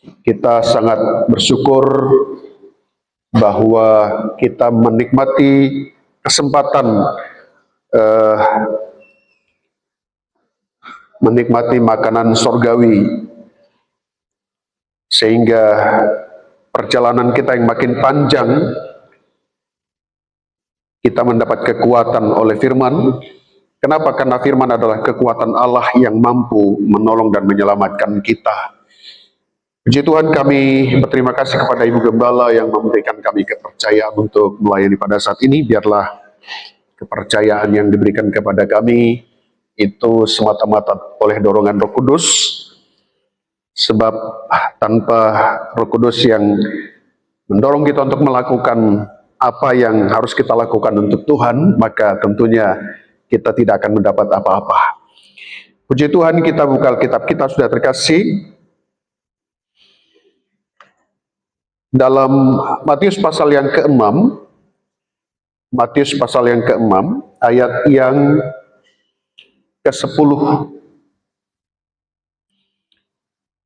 Kita sangat bersyukur bahwa kita menikmati kesempatan eh, menikmati makanan sorgawi, sehingga perjalanan kita yang makin panjang, kita mendapat kekuatan oleh firman. Kenapa? Karena firman adalah kekuatan Allah yang mampu menolong dan menyelamatkan kita. Puji Tuhan, kami berterima kasih kepada Ibu Gembala yang memberikan kami kepercayaan untuk melayani pada saat ini. Biarlah kepercayaan yang diberikan kepada kami itu semata-mata oleh dorongan Roh Kudus, sebab tanpa Roh Kudus yang mendorong kita untuk melakukan apa yang harus kita lakukan untuk Tuhan, maka tentunya kita tidak akan mendapat apa-apa. Puji Tuhan, kita buka Alkitab kita, sudah terkasih, dalam Matius pasal yang ke-6, Matius pasal yang ke-6, ayat yang ke-10.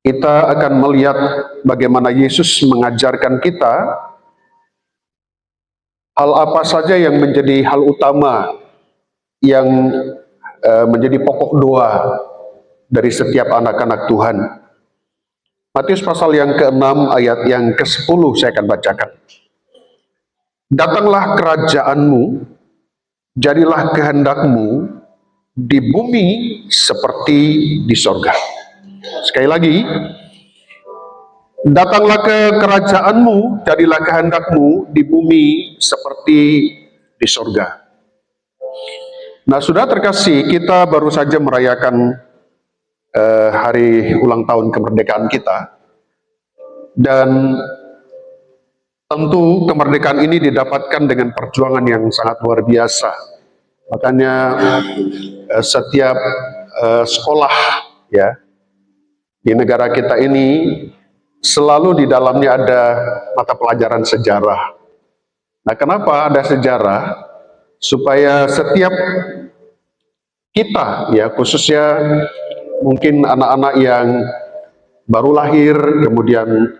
Kita akan melihat bagaimana Yesus mengajarkan kita hal apa saja yang menjadi hal utama, yang menjadi pokok doa dari setiap anak-anak Tuhan. Matius pasal yang ke-6 ayat yang ke-10 saya akan bacakan. Datanglah kerajaanmu, jadilah kehendakmu di bumi seperti di sorga. Sekali lagi, datanglah ke kerajaanmu, jadilah kehendakmu di bumi seperti di sorga. Nah, sudah terkasih, kita baru saja merayakan hari ulang tahun kemerdekaan kita, dan tentu kemerdekaan ini didapatkan dengan perjuangan yang sangat luar biasa. Makanya setiap sekolah ya di negara kita ini selalu di dalamnya ada mata pelajaran sejarah. Nah, kenapa ada sejarah? Supaya setiap kita ya, khususnya mungkin anak-anak yang baru lahir, kemudian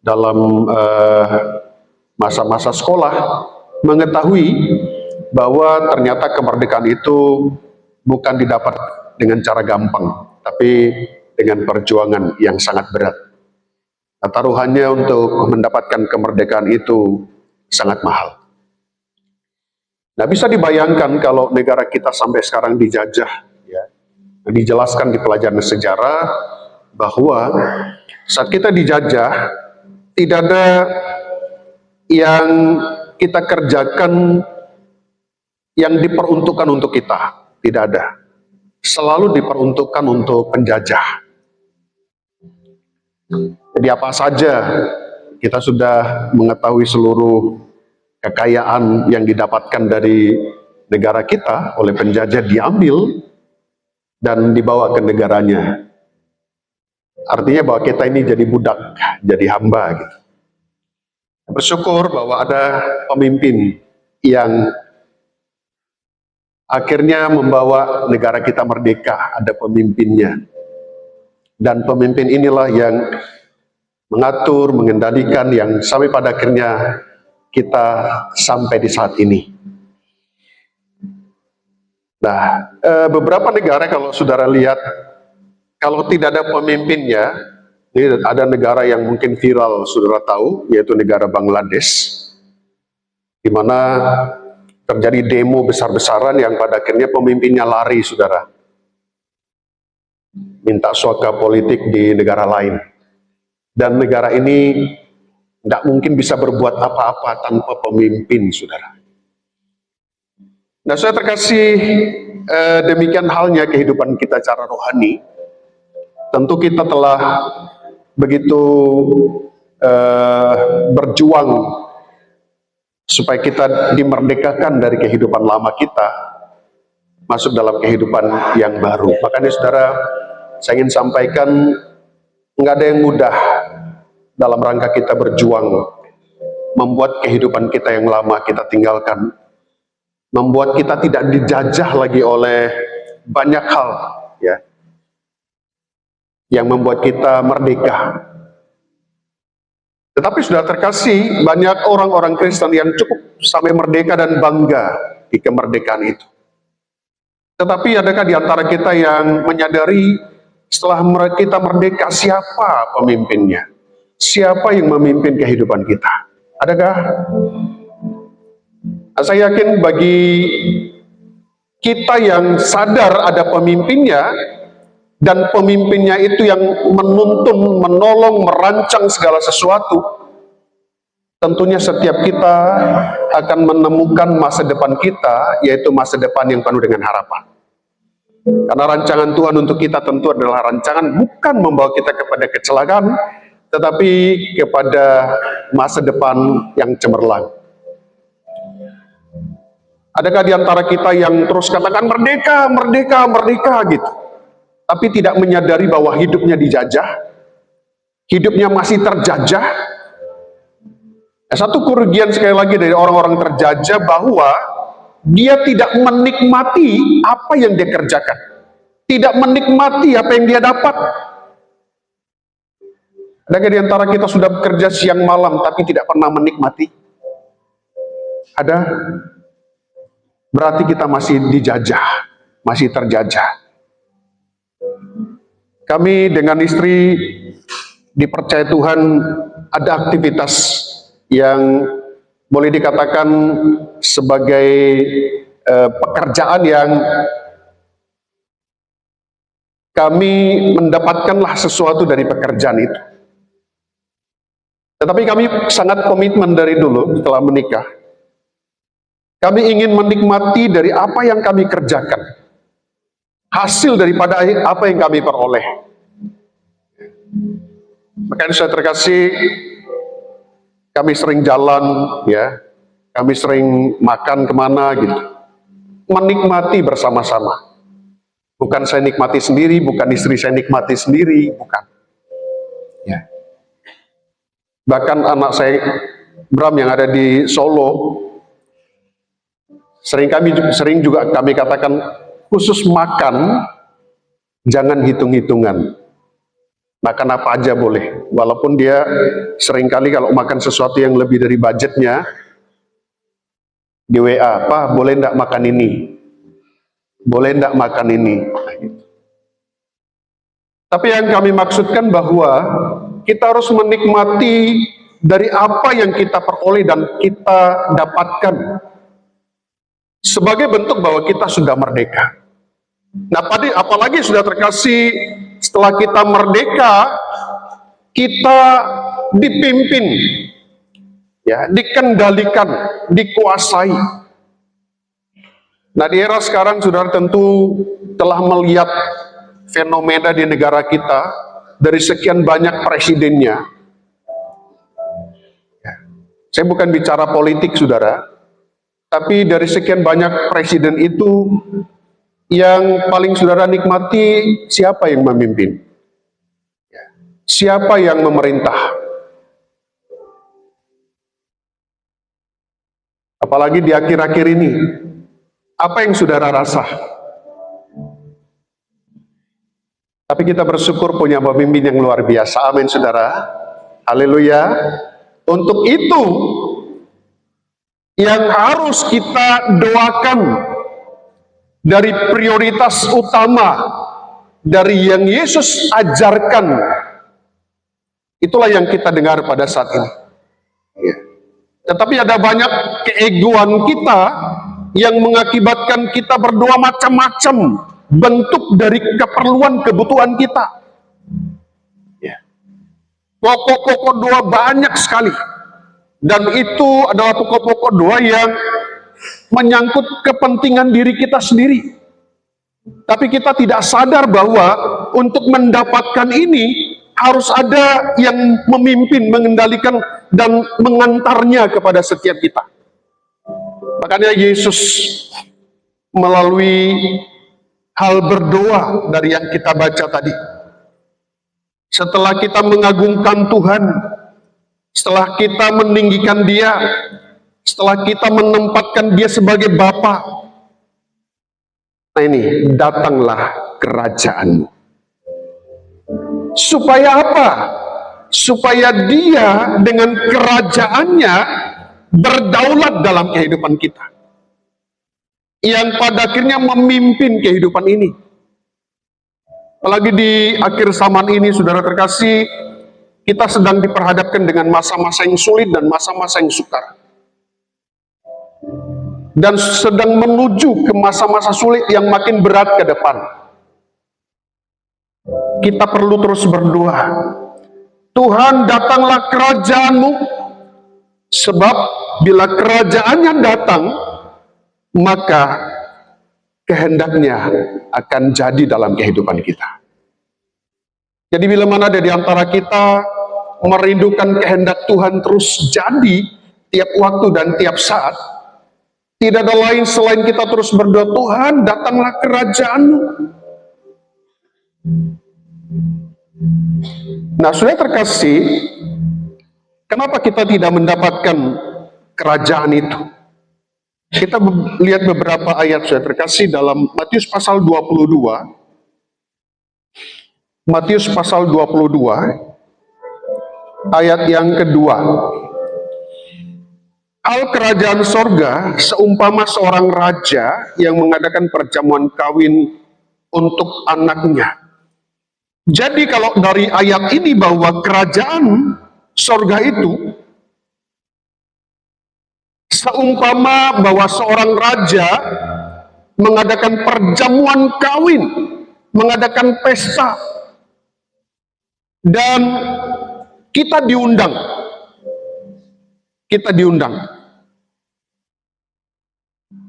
dalam masa-masa sekolah, mengetahui bahwa ternyata kemerdekaan itu bukan didapat dengan cara gampang, tapi dengan perjuangan yang sangat berat. Taruhannya untuk mendapatkan kemerdekaan itu sangat mahal. Nah, bisa dibayangkan kalau negara kita sampai sekarang dijajah. Dijelaskan di pelajaran sejarah bahwa saat kita dijajah, tidak ada yang kita kerjakan yang diperuntukkan untuk kita, tidak ada. Selalu diperuntukkan untuk penjajah. Jadi apa saja kita sudah mengetahui seluruh kekayaan yang didapatkan dari negara kita oleh penjajah diambil dan dibawa ke negaranya. Artinya bahwa kita ini jadi budak, jadi hamba gitu. Bersyukur bahwa ada pemimpin yang akhirnya membawa negara kita merdeka, ada pemimpinnya. Dan pemimpin inilah yang mengatur, mengendalikan, yang sampai pada akhirnya kita sampai di saat ini. Nah, beberapa negara kalau saudara lihat, kalau tidak ada pemimpinnya, ini ada negara yang mungkin viral saudara tahu, yaitu negara Bangladesh, di mana terjadi demo besar-besaran yang pada akhirnya pemimpinnya lari, saudara, minta suaka politik di negara lain. Dan negara ini tidak mungkin bisa berbuat apa-apa tanpa pemimpin, saudara. Nah, saya terkasih, demikian halnya kehidupan kita secara rohani. Tentu kita telah begitu berjuang supaya kita dimerdekakan dari kehidupan lama kita, masuk dalam kehidupan yang baru. Makanya saudara, saya ingin sampaikan, nggak ada yang mudah dalam rangka kita berjuang, membuat kehidupan kita yang lama kita tinggalkan, membuat kita tidak dijajah lagi oleh banyak hal ya, yang membuat kita merdeka. Tetapi sudah terkasih, banyak orang-orang Kristen yang cukup sampai merdeka dan bangga di kemerdekaan itu. Tetapi adakah di antara kita yang menyadari setelah kita merdeka siapa pemimpinnya? Siapa yang memimpin kehidupan kita? Adakah? Saya yakin bagi kita yang sadar ada pemimpinnya, dan pemimpinnya itu yang menuntun, menolong, merancang segala sesuatu, tentunya setiap kita akan menemukan masa depan kita, yaitu masa depan yang penuh dengan harapan. Karena rancangan Tuhan untuk kita tentu adalah rancangan bukan membawa kita kepada kecelakaan, tetapi kepada masa depan yang cemerlang. Adakah di antara kita yang terus katakan merdeka, merdeka, merdeka gitu, tapi tidak menyadari bahwa hidupnya dijajah, hidupnya masih terjajah? Satu kerugian sekali lagi dari orang-orang terjajah bahwa dia tidak menikmati apa yang dia kerjakan, tidak menikmati apa yang dia dapat. Adakah di antara kita sudah bekerja siang malam tapi tidak pernah menikmati? Ada? Berarti kita masih dijajah, masih terjajah. Kami dengan istri dipercaya Tuhan ada aktivitas yang boleh dikatakan sebagai pekerjaan yang kami mendapatkanlah sesuatu dari pekerjaan itu. Tetapi kami sangat komitmen dari dulu setelah menikah. Kami ingin menikmati dari apa yang kami kerjakan, hasil daripada apa yang kami peroleh. Makanya saya terkasih, kami sering jalan, ya, kami sering makan kemana gitu, menikmati bersama-sama. Bukan saya nikmati sendiri, bukan istri saya nikmati sendiri, bukan. Ya. Bahkan anak saya Bram yang ada di Solo, sering juga kami katakan, khusus makan jangan hitung-hitungan, makan apa aja boleh, walaupun dia seringkali kalau makan sesuatu yang lebih dari budgetnya di WA, Pak boleh enggak makan ini, boleh enggak makan ini. Nah, gitu. Tapi yang kami maksudkan bahwa kita harus menikmati dari apa yang kita peroleh dan kita dapatkan, sebagai bentuk bahwa kita sudah merdeka. Nah, apalagi sudah terkasih, setelah kita merdeka, kita dipimpin, ya, dikendalikan, dikuasai. Nah, di era sekarang saudara tentu telah melihat fenomena di negara kita dari sekian banyak presidennya. Ya. Saya bukan bicara politik, saudara. Tapi dari sekian banyak presiden itu, yang paling saudara nikmati siapa yang memimpin? Siapa yang memerintah? Apalagi di akhir-akhir ini, apa yang saudara rasa? Tapi kita bersyukur punya pemimpin yang luar biasa. Amin, saudara. Haleluya. Untuk itu, yang harus kita doakan dari prioritas utama dari yang Yesus ajarkan, itulah yang kita dengar pada saat ini. Ya. Tetapi ada banyak keegoan kita yang mengakibatkan kita berdoa macam-macam bentuk dari keperluan kebutuhan kita. Ya. Pokok-pokok doa banyak sekali. Dan itu adalah pokok-pokok doa yang menyangkut kepentingan diri kita sendiri. Tapi kita tidak sadar bahwa untuk mendapatkan ini harus ada yang memimpin, mengendalikan, dan mengantarnya kepada setiap kita. Makanya Yesus melalui hal berdoa dari yang kita baca tadi. Setelah kita mengagungkan Tuhan, setelah kita meninggikan Dia, setelah kita menempatkan Dia sebagai Bapa, nah ini, datanglah kerajaan-Mu. Supaya apa? supaya dia dengan kerajaannya berdaulat dalam kehidupan kita, yang pada akhirnya memimpin kehidupan ini. Apalagi di akhir zaman ini, saudara terkasih, kita sedang diperhadapkan dengan masa-masa yang sulit dan masa-masa yang sukar. Dan sedang menuju ke masa-masa sulit yang makin berat ke depan. Kita perlu terus berdoa. Tuhan, datanglah kerajaan-Mu, sebab bila kerajaannya datang, maka kehendaknya akan jadi dalam kehidupan kita. Jadi bila mana ada di antara kita merindukan kehendak Tuhan terus jadi tiap waktu dan tiap saat, tidak ada lain selain kita terus berdoa, Tuhan, datanglah kerajaan-Mu. Nah, saudara terkasih, kenapa kita tidak mendapatkan kerajaan itu? Kita lihat beberapa ayat, saudara terkasih, dalam Matius pasal 22. Matius pasal 22, ayat yang kedua. Hal kerajaan sorga seumpama seorang raja yang mengadakan perjamuan kawin untuk anaknya. Jadi kalau dari ayat ini bahwa kerajaan sorga itu seumpama bahwa seorang raja mengadakan perjamuan kawin, mengadakan pesta, dan kita diundang. Kita diundang.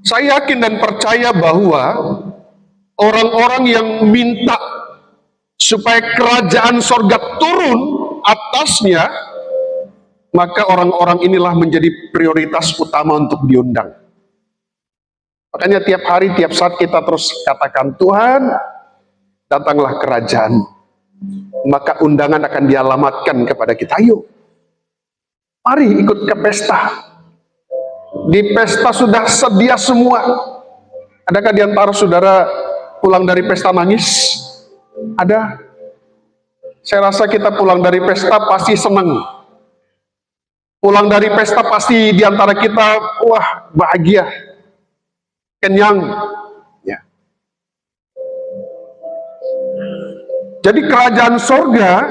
Saya yakin dan percaya bahwa orang-orang yang minta supaya kerajaan sorga turun atasnya, maka orang-orang inilah menjadi prioritas utama untuk diundang. Makanya tiap hari, tiap saat kita terus katakan, Tuhan, datanglah kerajaan. Maka undangan akan dialamatkan kepada kita. Ayo, mari ikut ke pesta. Di pesta sudah sedia semua. Adakah di antara saudara pulang dari pesta nangis? Ada. Saya rasa kita pulang dari pesta pasti senang. Pulang dari pesta pasti di antara kita, wah, bahagia, kenyang. Ya. Jadi kerajaan sorga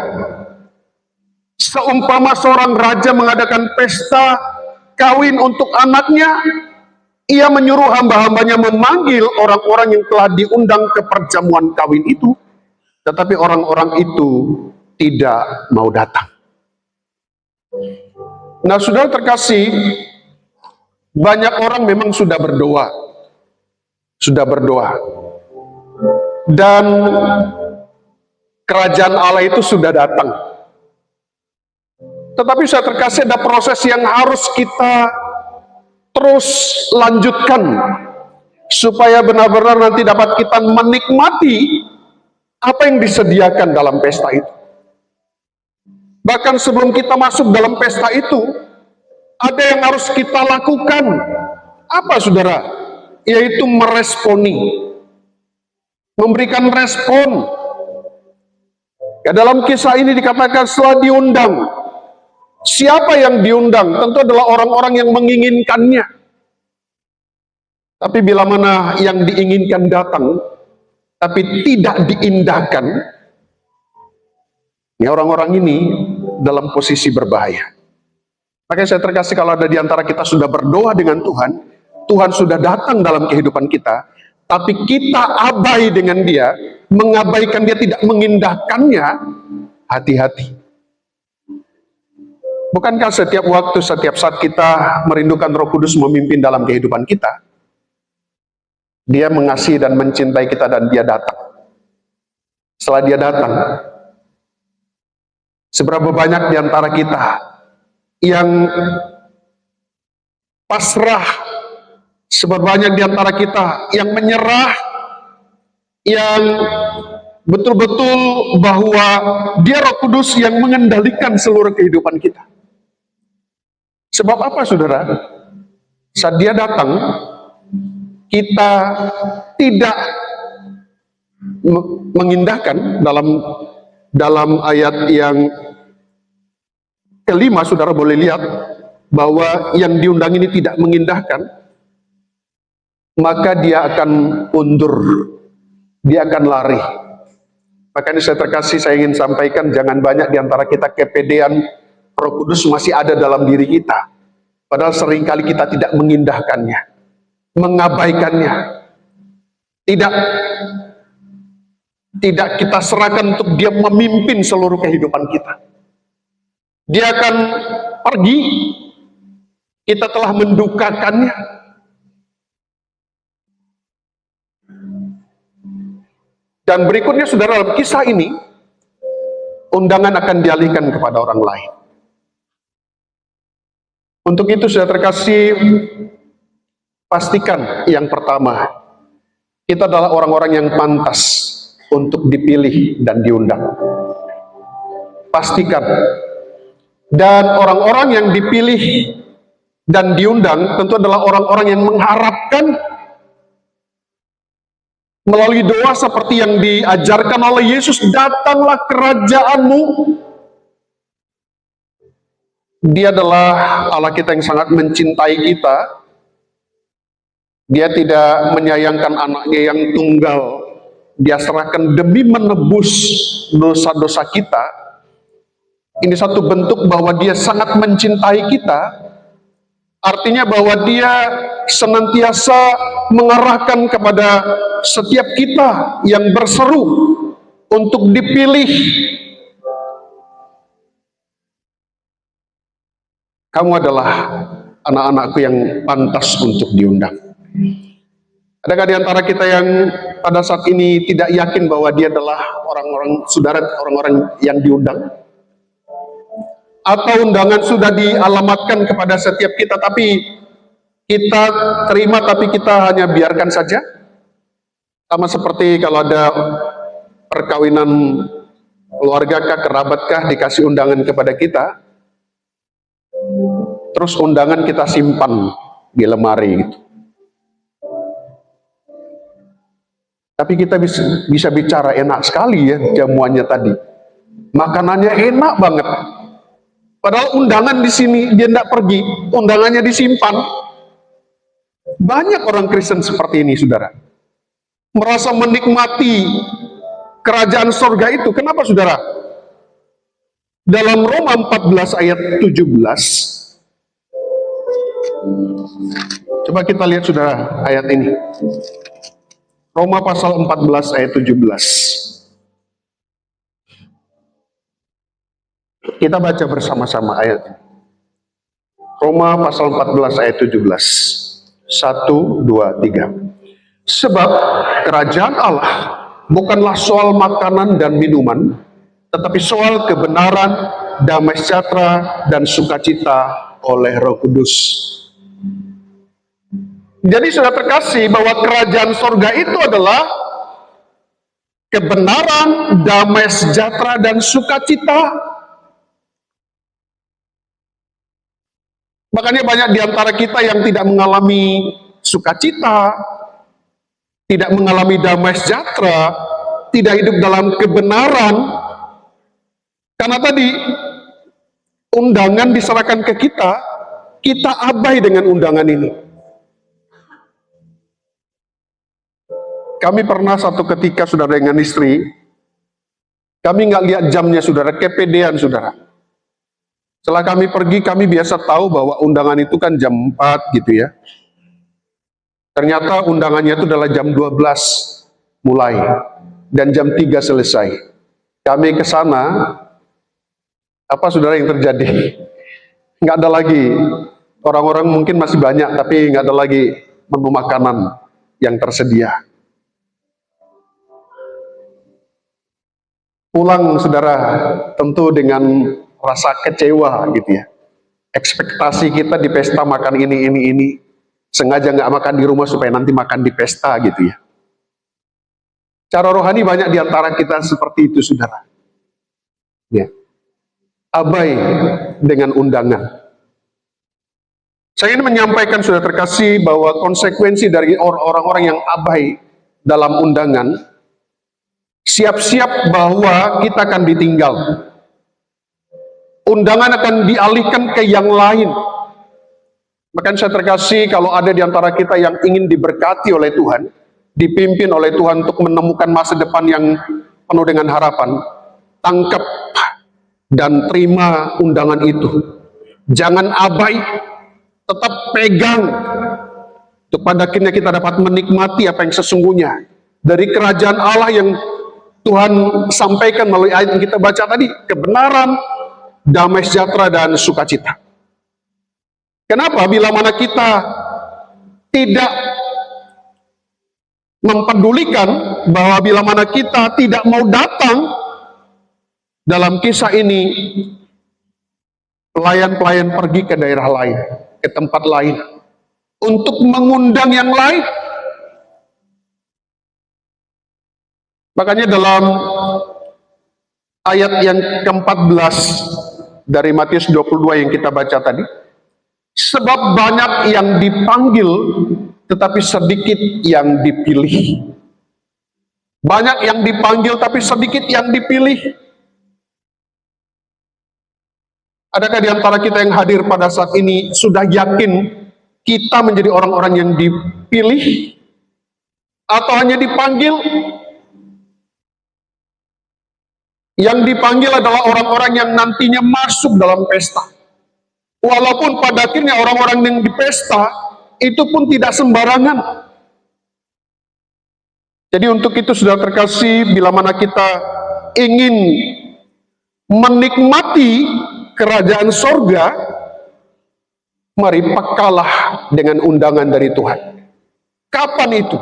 seumpama seorang raja mengadakan pesta kawin untuk anaknya, ia menyuruh hamba-hambanya memanggil orang-orang yang telah diundang ke perjamuan kawin itu, tetapi orang-orang itu tidak mau datang. Nah, saudara terkasih, banyak orang memang sudah berdoa. Dan kerajaan Allah itu sudah datang. Tetapi saya terkasih, ada proses yang harus kita terus lanjutkan supaya benar-benar nanti dapat kita menikmati apa yang disediakan dalam pesta itu. Bahkan sebelum kita masuk dalam pesta itu, ada yang harus kita lakukan. Apa, saudara? Yaitu meresponi, memberikan respon. Ya, dalam kisah ini dikatakan setelah diundang. Siapa yang diundang? Tentu adalah orang-orang yang menginginkannya. Tapi bila mana yang diinginkan datang, tapi tidak diindahkan, ya, orang-orang ini dalam posisi berbahaya. Makanya saya terkasih, kalau ada di antara kita sudah berdoa dengan Tuhan, Tuhan sudah datang dalam kehidupan kita, tapi kita abai dengan dia, mengabaikan dia, tidak mengindahkannya, hati-hati. Bukankah setiap waktu, setiap saat kita merindukan Roh Kudus memimpin dalam kehidupan kita? Dia mengasihi dan mencintai kita dan dia datang. Setelah dia datang, seberapa banyak di antara kita yang pasrah, seberapa banyak di antara kita yang menyerah, yang betul-betul bahwa dia Roh Kudus yang mengendalikan seluruh kehidupan kita. Sebab apa, saudara? Saat dia datang, kita tidak mengindahkan dalam ayat yang kelima, saudara boleh lihat bahwa yang diundang ini tidak mengindahkan, maka dia akan undur, dia akan lari. Makanya saya terkasih, saya ingin sampaikan, jangan banyak di antara kita kepedean Roh Kudus masih ada dalam diri kita. Padahal seringkali kita tidak mengindahkannya, mengabaikannya. Tidak kita serahkan untuk dia memimpin seluruh kehidupan kita. Dia akan pergi, kita telah mendukakannya. Dan berikutnya, saudara, dalam kisah ini, undangan akan dialihkan kepada orang lain. Untuk itu, saudara terkasih, pastikan yang pertama, kita adalah orang-orang yang pantas untuk dipilih dan diundang. Pastikan. Dan orang-orang yang dipilih dan diundang tentu adalah orang-orang yang mengharapkan melalui doa seperti yang diajarkan oleh Yesus, datanglah kerajaanmu. Dia adalah Allah kita yang sangat mencintai kita. Dia tidak menyayangkan anaknya yang tunggal. Dia serahkan demi menebus dosa-dosa kita. Ini satu bentuk bahwa dia sangat mencintai kita. Artinya bahwa dia senantiasa mengarahkan kepada setiap kita yang berseru untuk dipilih. Kamu adalah anak-anakku yang pantas untuk diundang. Adakah di antara kita yang pada saat ini tidak yakin bahwa dia adalah orang-orang yang diundang? Atau undangan sudah dialamatkan kepada setiap kita, tapi kita terima, tapi kita hanya biarkan saja? Sama seperti kalau ada perkawinan keluargakah, kerabatkah, dikasih undangan kepada kita, terus undangan kita simpan di lemari gitu. Tapi kita bisa bicara, enak sekali ya jamuannya tadi, makanannya enak banget. Padahal undangan di sini dia tidak pergi, undangannya disimpan. Banyak orang Kristen seperti ini, saudara. Merasa menikmati kerajaan sorga itu. Kenapa, saudara? Dalam Roma 14 ayat 17. Coba kita lihat, saudara, ayat ini. Roma pasal 14 ayat 17. Kita baca bersama-sama ayat ini. Roma pasal 14 ayat 17. 1, 2, 3. Sebab kerajaan Allah bukanlah soal makanan dan minuman, tetapi soal kebenaran, damai sejahtera, dan sukacita oleh Roh Kudus. Jadi sudah terkasih bahwa kerajaan sorga itu adalah kebenaran, damai sejahtera, dan sukacita. Makanya banyak di antara kita yang tidak mengalami sukacita, tidak mengalami damai sejahtera, tidak hidup dalam kebenaran. Karena tadi undangan diserahkan ke kita, kita abai dengan undangan ini. Kami pernah satu ketika, saudara, dengan istri, kami nggak lihat jamnya, saudara, kepedean, saudara. Setelah kami pergi, kami biasa tahu bahwa undangan itu kan jam 4 gitu ya. Ternyata undangannya itu adalah jam 12 mulai dan jam 3 selesai. Kami ke sana, apa, saudara, yang terjadi? Nggak ada lagi, orang-orang mungkin masih banyak, tapi nggak ada lagi menu makanan yang tersedia. Pulang, saudara, tentu dengan rasa kecewa gitu ya. Ekspektasi kita di pesta makan ini. Sengaja nggak makan di rumah supaya nanti makan di pesta gitu ya. Cara rohani banyak di antara kita seperti itu, saudara. Ya. Abai dengan undangan. Saya ingin menyampaikan, saudara terkasih, bahwa konsekuensi dari orang-orang yang abai dalam undangan, siap-siap bahwa kita akan ditinggal. undangan akan dialihkan ke yang lain. Bahkan saya terkasih, kalau ada di antara kita yang ingin diberkati oleh Tuhan, dipimpin oleh Tuhan untuk menemukan masa depan yang penuh dengan harapan, tangkap dan terima undangan itu. Jangan abai, tetap pegang, untuk pada akhirnya kita dapat menikmati apa yang sesungguhnya dari kerajaan Allah yang Tuhan sampaikan melalui ayat yang kita baca tadi, kebenaran, damai sejahtera, dan sukacita. Kenapa? Bila mana kita tidak mempedulikan, bahwa bila mana kita tidak mau datang dalam kisah ini, pelayan-pelayan pergi ke daerah lain, ke tempat lain, untuk mengundang yang lain. Makanya dalam ayat yang ke-14 dari Matius 22 yang kita baca tadi, sebab banyak yang dipanggil, tetapi sedikit yang dipilih. Banyak yang dipanggil, tapi sedikit yang dipilih. Adakah di antara kita yang hadir pada saat ini sudah yakin kita menjadi orang-orang yang dipilih? Atau hanya dipanggil? Yang dipanggil adalah orang-orang yang nantinya masuk dalam pesta. Walaupun pada akhirnya orang-orang yang di pesta itu pun tidak sembarangan. Jadi untuk itu sudah terkasih, bila mana kita ingin menikmati kerajaan sorga, mari pekalah dengan undangan dari Tuhan. Kapan itu?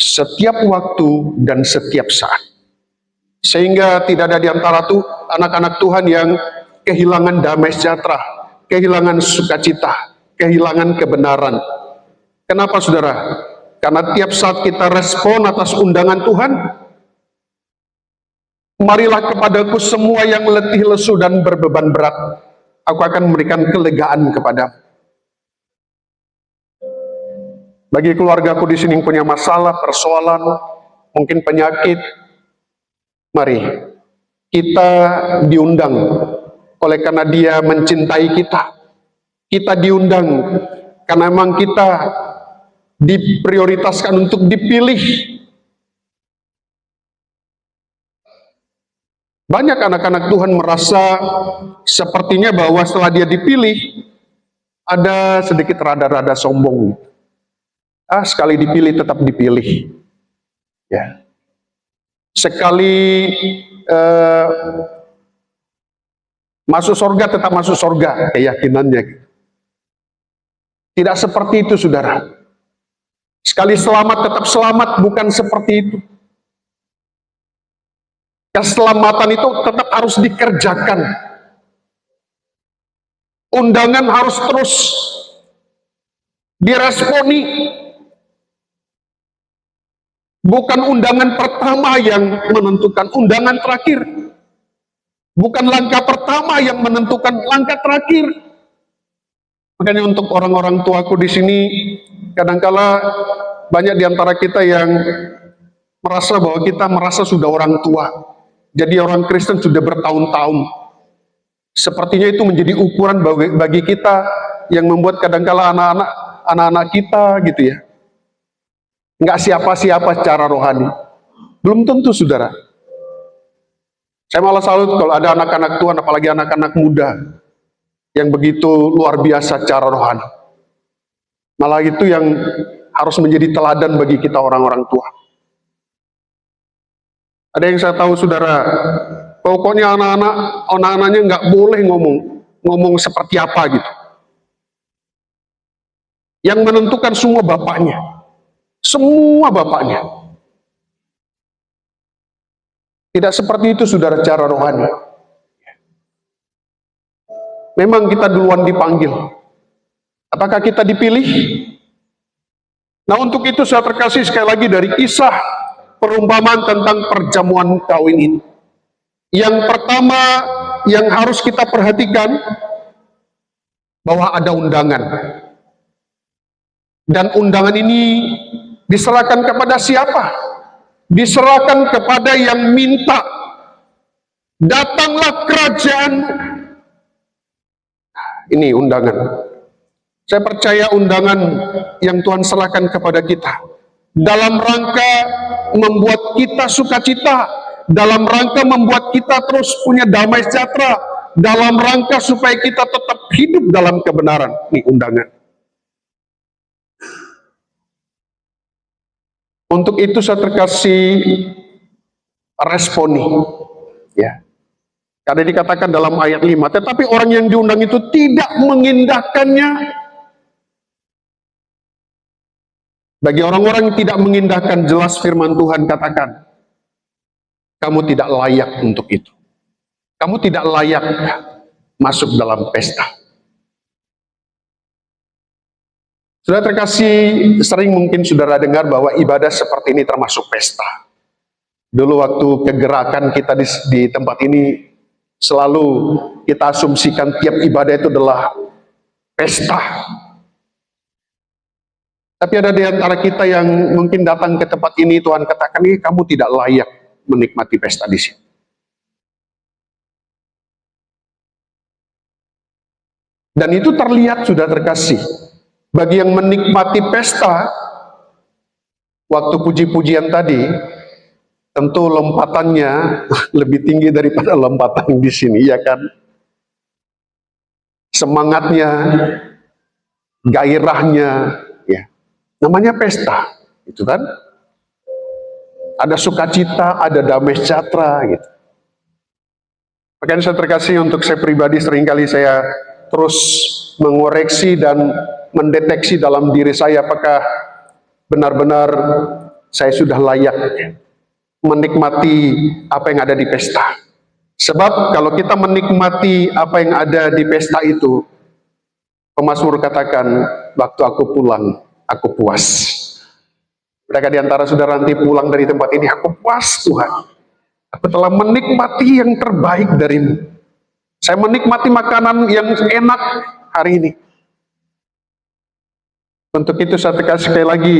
Setiap waktu dan setiap saat. Sehingga tidak ada di antara anak-anak Tuhan yang kehilangan damai sejahtera, kehilangan sukacita, kehilangan kebenaran. Kenapa saudara? Karena tiap saat kita respon atas undangan Tuhan, marilah kepadaku semua yang letih lesu dan berbeban berat, aku akan memberikan kelegaan kepadamu. Bagi keluargaku di sini yang punya masalah, persoalan, mungkin penyakit, mari kita diundang oleh karena Dia mencintai kita. Kita diundang karena memang kita diprioritaskan untuk dipilih. Banyak anak-anak Tuhan merasa sepertinya bahwa setelah dia dipilih, ada sedikit rada-rada sombong. Sekali dipilih tetap dipilih. Ya. Sekali masuk surga tetap masuk surga, keyakinannya. Tidak seperti itu, saudara. Sekali selamat tetap selamat, bukan seperti itu. Keselamatan itu tetap harus dikerjakan. Undangan harus terus diresponi. Bukan undangan pertama yang menentukan undangan terakhir. Bukan langkah pertama yang menentukan langkah terakhir. Makanya untuk orang-orang tuaku di sini, kadangkala banyak di antara kita yang merasa bahwa kita merasa sudah orang tua. Jadi orang Kristen sudah bertahun-tahun. Sepertinya itu menjadi ukuran bagi kita yang membuat kadangkala anak-anak kita gitu ya. Nggak siapa-siapa secara rohani. Belum tentu, saudara. Saya malah salut kalau ada anak-anak Tuhan, apalagi anak-anak muda, yang begitu luar biasa secara rohani. Malah itu yang harus menjadi teladan bagi kita orang-orang tua. Ada yang saya tahu, saudara, pokoknya anak-anaknya nggak boleh ngomong seperti apa gitu. Yang menentukan semua bapaknya. Semua bapaknya. Tidak seperti itu, saudara, cara rohani. Memang kita duluan dipanggil. Apakah kita dipilih? Nah, untuk itu saya terkasih sekali lagi dari kisah perumpamaan tentang perjamuan kawin ini. Yang pertama yang harus kita perhatikan, bahwa ada undangan. Dan undangan ini diserahkan kepada siapa? Diserahkan kepada yang minta. Datanglah kerajaan, Ini undangan. Saya percaya undangan yang Tuhan serahkan kepada kita dalam rangka membuat kita sukacita, dalam rangka membuat kita terus punya damai sejahtera, dalam rangka supaya kita tetap hidup dalam kebenaran. Ini undangan. Untuk itu saya terkasih responi, ya. Karena dikatakan dalam ayat 5, tetapi orang yang diundang itu tidak mengindahkannya. Bagi orang-orang yang tidak mengindahkan, jelas firman Tuhan katakan, kamu tidak layak untuk itu. Kamu tidak layak masuk dalam pesta. Sudah terkasih, sering mungkin saudara dengar bahwa ibadah seperti ini termasuk pesta. Dulu waktu kegerakan kita di tempat ini, selalu kita asumsikan tiap ibadah itu adalah pesta. Tapi ada di antara kita yang mungkin datang ke tempat ini, Tuhan katakan, kamu tidak layak menikmati pesta di sini. Dan itu terlihat sudah terkasih. Bagi yang menikmati pesta, waktu puji-pujian tadi, tentu lompatannya lebih tinggi daripada lompatan di sini, ya kan? Semangatnya, gairahnya, ya. Namanya pesta, itu kan? Ada sukacita, ada damai sejahtera, gitu. Makanya saya terkasih, untuk saya pribadi seringkali saya terus mengoreksi dan mendeteksi dalam diri saya apakah benar-benar saya sudah layak menikmati apa yang ada di pesta. Sebab kalau kita menikmati apa yang ada di pesta itu, pemazmur katakan, waktu aku pulang, aku puas. Mereka di antara saudara nanti pulang dari tempat ini, aku puas Tuhan. Aku telah menikmati yang terbaik darimu. Saya menikmati makanan yang enak hari ini. Untuk itu saya tekan sekali lagi,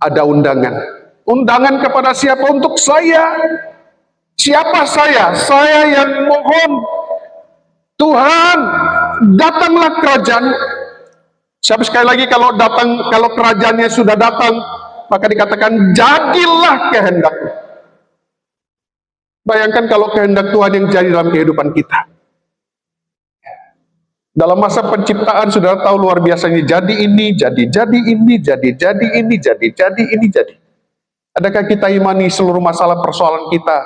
ada undangan. Undangan kepada siapa? Untuk saya. Siapa saya? Saya yang mohon, Tuhan, datanglah kerajaan. Siapa sekali lagi kalau kerajaannya sudah datang, maka dikatakan jadilah kehendakmu. Bayangkan kalau kehendak Tuhan yang jadi dalam kehidupan kita. Dalam masa penciptaan, saudara tahu luar biasanya, jadi ini, jadi ini, jadi ini, jadi ini, jadi. Adakah kita imani seluruh masalah persoalan kita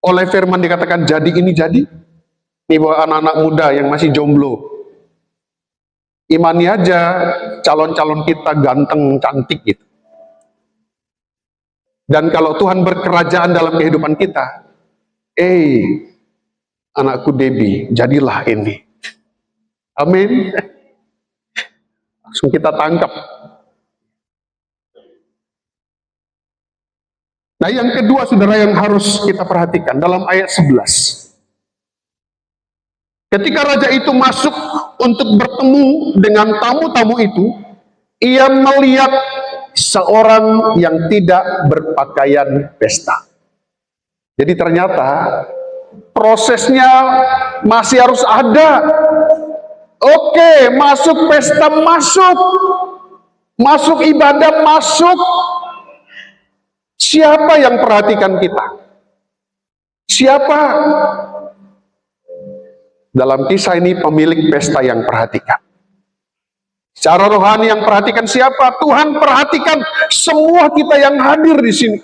oleh firman dikatakan jadi ini, jadi? Ini buat anak-anak muda yang masih jomblo. Imani aja calon-calon kita ganteng, cantik gitu. Dan kalau Tuhan berkerajaan dalam kehidupan kita, anakku Debbie, jadilah ini. Amin. Langsung kita tangkap. Nah, yang kedua saudara yang harus kita perhatikan dalam ayat 11. Ketika raja itu masuk untuk bertemu dengan tamu-tamu itu, ia melihat seorang yang tidak berpakaian pesta. Jadi ternyata prosesnya masih harus ada. Oke, masuk pesta, masuk ibadah, masuk. Siapa yang perhatikan kita? Siapa? Dalam kisah ini pemilik pesta yang perhatikan. Secara rohani yang perhatikan siapa? Tuhan perhatikan semua kita yang hadir di sini,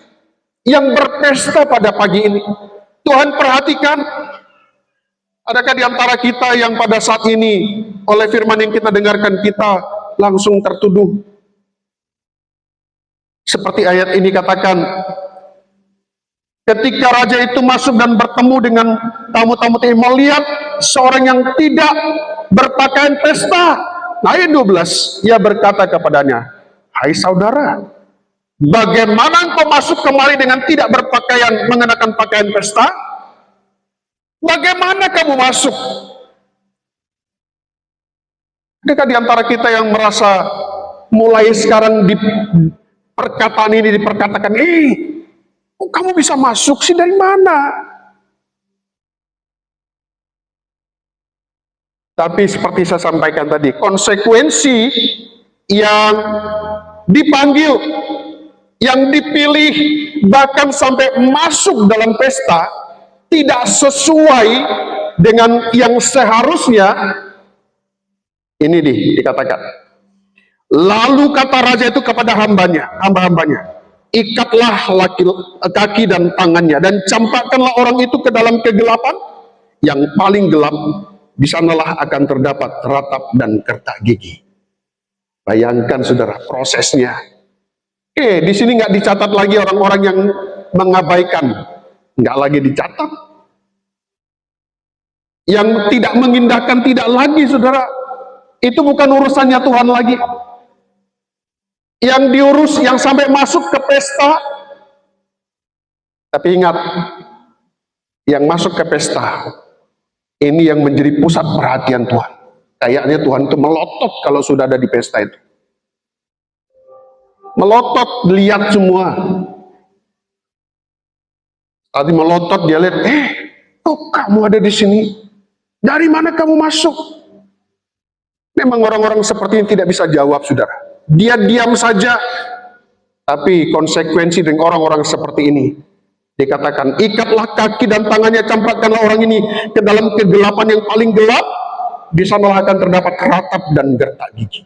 yang berpesta pada pagi ini. Tuhan perhatikan. Adakah di antara kita yang pada saat ini oleh firman yang kita dengarkan kita langsung tertuduh? Seperti ayat ini katakan, ketika raja itu masuk dan bertemu dengan tamu-tamu itu, melihat seorang yang tidak berpakaian pesta. Nah, ayat 12, ia berkata kepadanya, hai saudara, bagaimana engkau masuk kemari dengan tidak berpakaian, mengenakan pakaian pesta? Bagaimana kamu masuk? Adakah di antara kita yang merasa mulai sekarang di perkataan ini diperkatakan, kamu bisa masuk sih dari mana? Tapi seperti saya sampaikan tadi, konsekuensi yang dipanggil, yang dipilih, bahkan sampai masuk dalam pesta, tidak sesuai dengan yang seharusnya. Ini dikatakan. Lalu kata raja itu kepada hamba-hambanya, ikatlah kaki dan tangannya, dan campakkanlah orang itu ke dalam kegelapan yang paling gelap. Di sanalah akan terdapat ratap dan kertak gigi. Bayangkan saudara prosesnya. Di sini nggak dicatat lagi orang-orang yang mengabaikan, nggak lagi dicatat. Yang tidak mengindahkan tidak lagi, saudara. Itu bukan urusannya Tuhan lagi. Yang diurus, yang sampai masuk ke pesta. Tapi ingat, yang masuk ke pesta, ini yang menjadi pusat perhatian Tuhan. Kayaknya Tuhan itu melotot kalau sudah ada di pesta itu. Melotot, lihat semua. Tadi melotot, dia lihat, kok kamu ada di sini? Dari mana kamu masuk? Memang orang-orang seperti ini tidak bisa jawab, saudara. Dia diam saja. Tapi konsekuensi dengan orang-orang seperti ini, dikatakan, ikatlah kaki dan tangannya, campakkanlah orang ini ke dalam kegelapan yang paling gelap. Di sanalah akan terdapat ratap dan gertak gigi.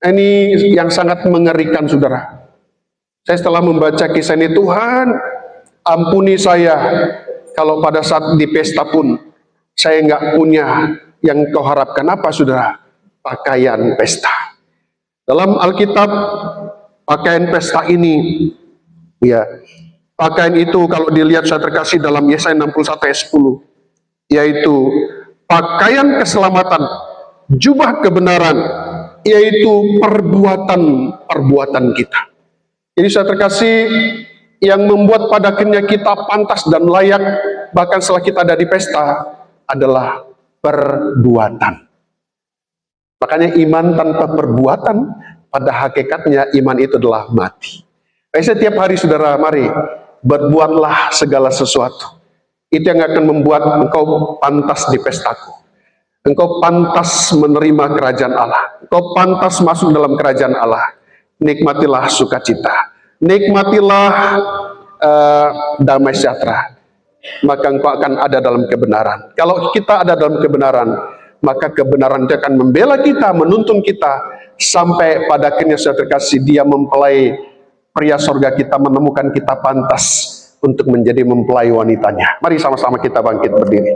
Ini yang sangat mengerikan, saudara. Saya setelah membaca kisah ini, Tuhan, ampuni saya kalau pada saat di pesta pun saya nggak punya yang kau harapkan. Apa, saudara? Pakaian pesta. Dalam Alkitab, pakaian pesta ini, ya, pakaian itu kalau dilihat saya terkasih dalam Yesaya 61 ayat 10, yaitu pakaian keselamatan, jubah kebenaran, yaitu perbuatan kita. Jadi saya terkasih, yang membuat pada akhirnya kita pantas dan layak bahkan setelah kita ada di pesta adalah perbuatan. Makanya iman tanpa perbuatan pada hakikatnya iman itu adalah mati. Setiap hari, saudara, mari berbuatlah segala sesuatu. Itu yang akan membuat engkau pantas di pestaku. Engkau pantas menerima kerajaan Allah. Engkau pantas masuk dalam kerajaan Allah. Nikmatilah sukacita. Nikmatilah damai sejahtera. Maka engkau akan ada dalam kebenaran. Kalau kita ada dalam kebenaran, maka kebenaran itu akan membela kita, menuntun kita, sampai pada akhirnya saya terkasih, dia mempelai pria sorga kita, menemukan kita pantas untuk menjadi mempelai wanitanya. Mari sama-sama kita bangkit berdiri.